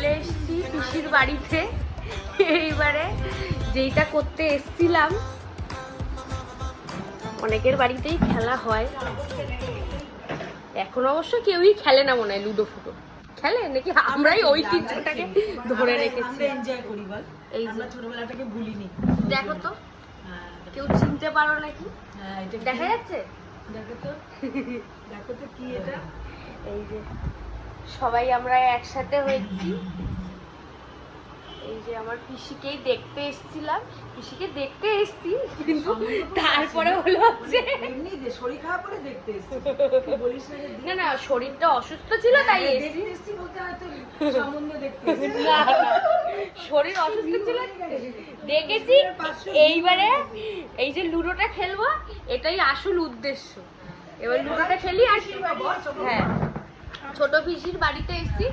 চলে এসেছি পিসির বাড়িতে। এইবারে যেইটা করতে এসছিলাম, অনেকের বাড়িতেই খেলা হয়, এখন অবশ্য কেউই খেলে না মনে হয়। লুডো ফুডো খেলে নাকি? আমরাই ঐতিহ্যটাকে ধরে রেখেছি। এই যে ছোটবেলাটাকে ভুলিনি। দেখো তো, কেউ চিনতে পারো নাকি? দেখা যাচ্ছে? দেখো তো, দেখো তো কি এটা। এই যে সবাই আমরা একসাথে হয়েছি। এই যে আমার পিসিকেই দেখতে এসেছিলাম, পিসিকে দেখতে এসেছি, কিন্তু তারপরে হলো হচ্ছে এমনি যে শরীর খারাপ করে দেখতে এসেছি, বলিস না যে না না, শরীরটা অসুস্থ ছিল তাই এসেছি। দেখতে এসেছি বলতে হয়তো সম্বন্ধে দেখতে এসেছি। না না, শরীর অসুস্থ ছিল দেখেছি। এইবারে এই যে লুডোটা খেলবো, এটাই আসল উদ্দেশ্য। এবার লুডোটা খেলি। আর হ্যাঁ, ছোট পিসির বাড়িতে এসেছি।